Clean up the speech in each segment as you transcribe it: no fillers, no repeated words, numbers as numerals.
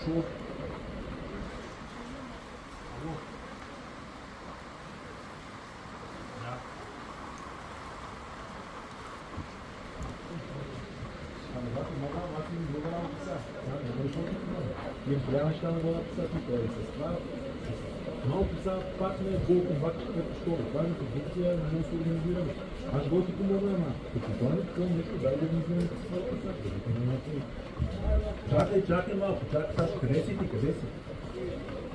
Шо? Малко са пак не е болко, пак ще като школа. Това е продукция, не може да се организираме. Аз го ти помогна, ама като това не такова нещо, дай да организираме с своята садка. Чакай малко, чакай, къде си ти, къде си?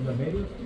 Намери ли ти?